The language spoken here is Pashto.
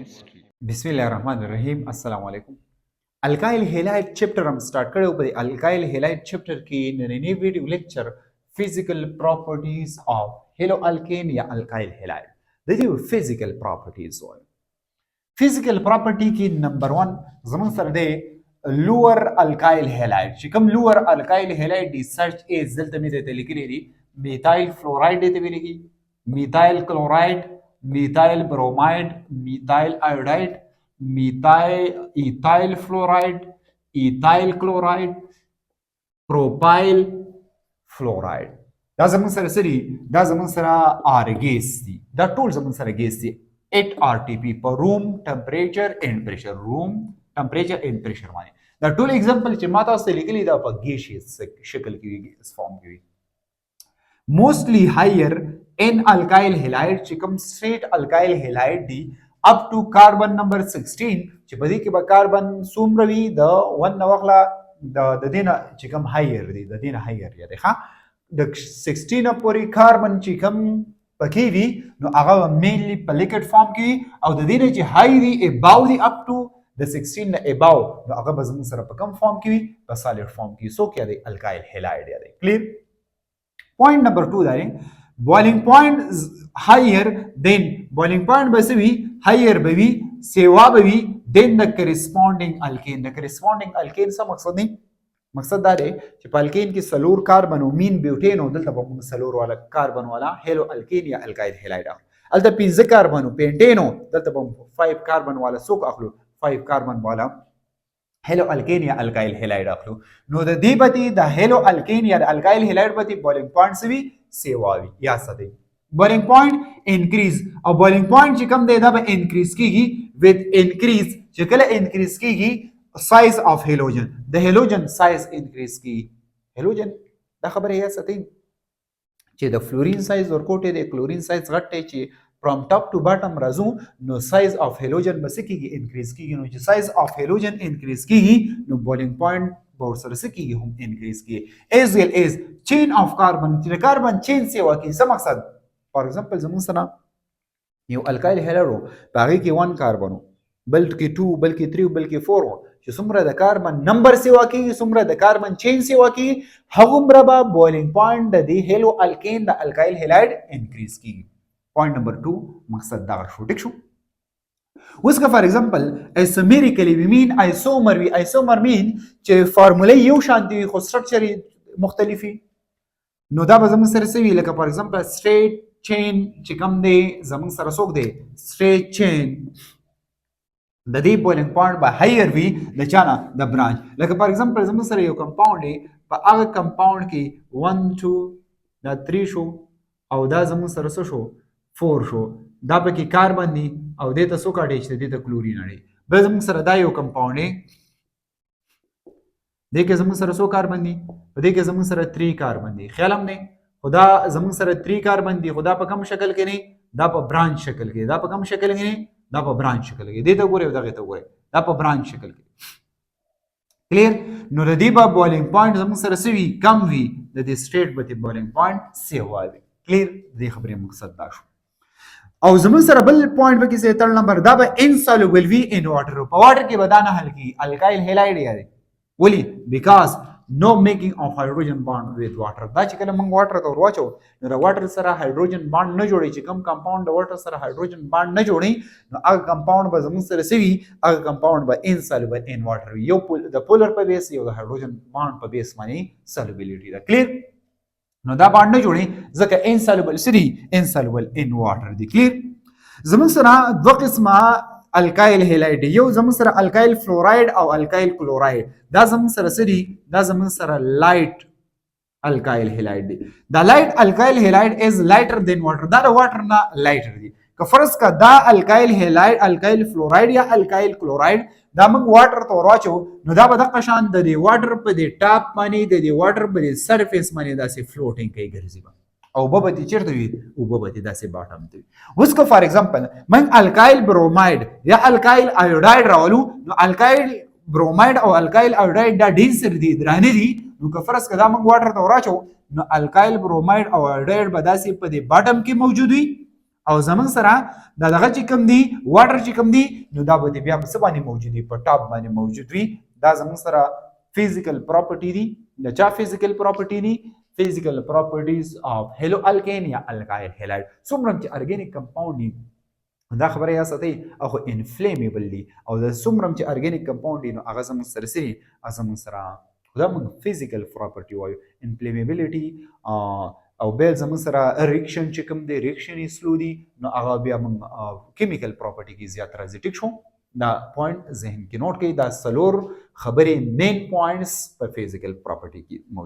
بسم الله الرحمن الرحیم. السلام علیکم. الکایل هیلاید چپټر هم سٹارټ کړو. په الکایل هیلاید چپټر کې نننی ویډیو لیکچر فزیکل پراپرټیز اف هالو الکین یا الکایل هیلاید د دې فزیکل پراپرټیز وایي. فزیکل پراپرټی کې نمبر 1 زموږ سره دی لوور الکایل هیلاید چې کوم لوور الکایل هیلاید دی سرچ از دلته مې ته لیکلی دی میثایل فلوراید ته ویل کی میثایل کلوراید methyl bromide, methyl iodide, ethyl fluoride, ethyl chloride, propyl fluoride. دا زمون سره سری دا زمون سره ار ګیس دي. دا ټول زمون سره ګیس دي 8 RTP پر روم ټمپریچر اینڈ پریشر. روم ټمپریچر اینڈ پریشر باندې دا ټول اگزامپل چې ما تاسو ته لیکلي دا په ګیشیس شکل کې وي، اس فارم کې وي. موستلی هایر ان الکایل هیلاید چې کوم سټریټ الکایل هیلاید دی اپ ټو کاربن نمبر 16 چې په دې کې به کاربن څومره وي د 1 نو واخله د دینه چې کوم هایر دی د دینه هایر دی ښه د 16 پورې کاربن چې کوم پکې وي نو هغه مینلی په لیکوډ فارم کې او د دینه چې هاي دی اباو دی اپ ټو د 16 نه اباو نو هغه به زموږ سره په کوم فارم کې وي په سالډ فارم کې. سو کې دی الکایل هیلاید دی. کلیر. پوینټ نمبر 2 دا boiling point is higher then boiling point به وي higher به وي سیوا به وي then the corresponding alkane. the corresponding alkane څه مقصد دی؟ مقصد دا دی چې په الکین کې سلور کاربن او مین بیوټین او دلته به موږ سلور والا کاربن والا هالو الکین یا الکایل هیلاید اخلو. الته 15 کاربن او پینټین او دلته به 5 کاربن والا څوک اخلو 5 کاربن والا هالو الکین یا الکایل هیلاید اخلو. نو د دې پتی د هالو الکین یا د الکایل هیلاید پتی boiling point سوي سیواوی یا سدی. boiling point increase او boiling point چې کوم دی دا به increase کیږي with increase چې کله increase کیږي size of halogen د halogen size increase کیږي. halogen دا خبره یا سدی چې د فلورین سایز ورکوټه د کلورین سایز غټه چې from top to bottom راځو نو size of halogen بس کیږي increase کیږي. نو چې size of halogen increase کیږي نو boiling point اور سره سکیږي هم انکریز کیږي as well as chain of carbon چې کاربن چین سیوا کی څه مقصد فار ایگزامپل زمون سره یو الکایل هیلاید باغی کې 1 کاربن بلکې 2 بلکې 3 بلکې 4 چې څومره د کاربن نمبر سیوا کیږي څومره د کاربن چین سیوا کیږي هغومره به بویلینګ پوینټ د دې هالو الکین د الکایل هیلاید انکریز کیږي. پوینټ نمبر 2 مقصد دا شو. ټیک شو. اوس که فار ایگزامپل ایسومیریکلی وی مین ایسومر وی ایسومر مین چې فارموله یو شان دی خو سټرکچر مختلفي نو دا به زموږ سره سوي لکه فار ایگزامپل سټریټ چین چې کوم دی زموږ سره څوک دی سټریټ چین د دې بویلینګ پوینټ به هایر وي د چانه د برانچ. لکه فار ایگزامپل زموږ سره یو کمپاوند دی په هغه کمپاوند کې 1 2 دا 3 شو او دا زموږ سره څه شو 4 شو دا پکې کاربن دی او دې ته څوک اړ دی دې ته کلورین اړ دی. بل زموږ سره دا یو کمپاوند دی دې کې زموږ سره څو کاربن دي په دې کې زموږ سره 3 کاربن دي. خیال هم نه خدا زموږ سره 3 کاربن دي خدا په کوم شکل کې نه دا په برانچ شکل کې دا په کوم شکل کې نه دا په برانچ شکل کې دې ته ګوره دغه ته ګوره دا په برانچ شکل کې. کلیر. نو د دې په بویلینګ پوینټ زموږ سره سوي کم وي د دې سټریټ په بویلینګ پوینټ سیوا وي. کلیر. دې خبرې مقصد دا شو. او زمون سره بل پوینټ به کې تل نمبر دا به insoluble وی ان واټر په واټر کې بدانه حل کی الکایل هیلاید یادي ولی بیکاز نو میکینګ اف هایدروجن بانډ وذ واټر. دا چې کله موږ واټر ته ورواچو نو د واټر سره هایدروجن بانډ نه جوړي چې کوم کمپاوند د واټر سره هایدروجن بانډ نه جوړي نو هغه کمپاوند به زمون سره سوي هغه کمپاوند به insoluble ان واټر یو د پولر په بیس یو د هایدروجن بانډ په بیس باندې solubility دا. کلیر. نو دا باندې نه جوړي ځکه insoluble سری insoluble in water دی. کلیر. زمون سره دوه قسمه الکایل هیلاید یو زمون سره الکایل فلوراید او الکایل کلوراید. دا زمون سره سری دا زمون سره لایټ الکایل هیلاید دی. دا لایټ الکایل هیلاید از لایټر دین واټر. دا د واټر نه لایټر دی. که فرض کا دا الکایل هیلاید الکایل فلوراید یا الکایل کلوراید دا موږ واټر ته ورواچو نو دا به دغه شان د دې واټر په دې ټاپ باندې د دې واټر په دې سرفیس باندې داسې فلوټینګ کوي ګرځي او به دې چیرته وي او به دې داسې باټم ته وي. اوس که فار ایگزامپل موږ الکایل بروماید یا الکایل آیوډاید راولو نو الکایل بروماید او الکایل آیوډاید دا ډینسر دي درانه دي نو که فرض کړه دا موږ واټر ته ورواچو نو الکایل بروماید او آیوډاید به داسې په دې باټم کې موجود وي او زمون سره دا دغه چې کوم دی واټر چې کوم دی نو دا به بیا په څه باندې موجود وي په ټاپ باندې موجود وي دا زمون سره فزیکل پراپرټی دی د چا فزیکل پراپرټی دی physical properties of haloalkane یا alkyl halide څومره چې ارګینیک کمپاوند دي دا خبره یا ساتي او انفلیمیبل دي او د څومره چې ارګینیک کمپاوند دي نو هغه زموږ سره سي زموږ سره دا موږ فزیکل پراپرټي وایو انفلیمیبিলিټي او بل زموږ سره ریاکشن چې کوم دی ریاکشن سلو دي نو هغه بیا موږ کیمیکل پراپرټي کې زیات راځي ټیک شو دا پوینټ ذهن کې نوٹ کړئ دا سلور خبرې مین پوینټس په فزیکل پراپرټي کې موجود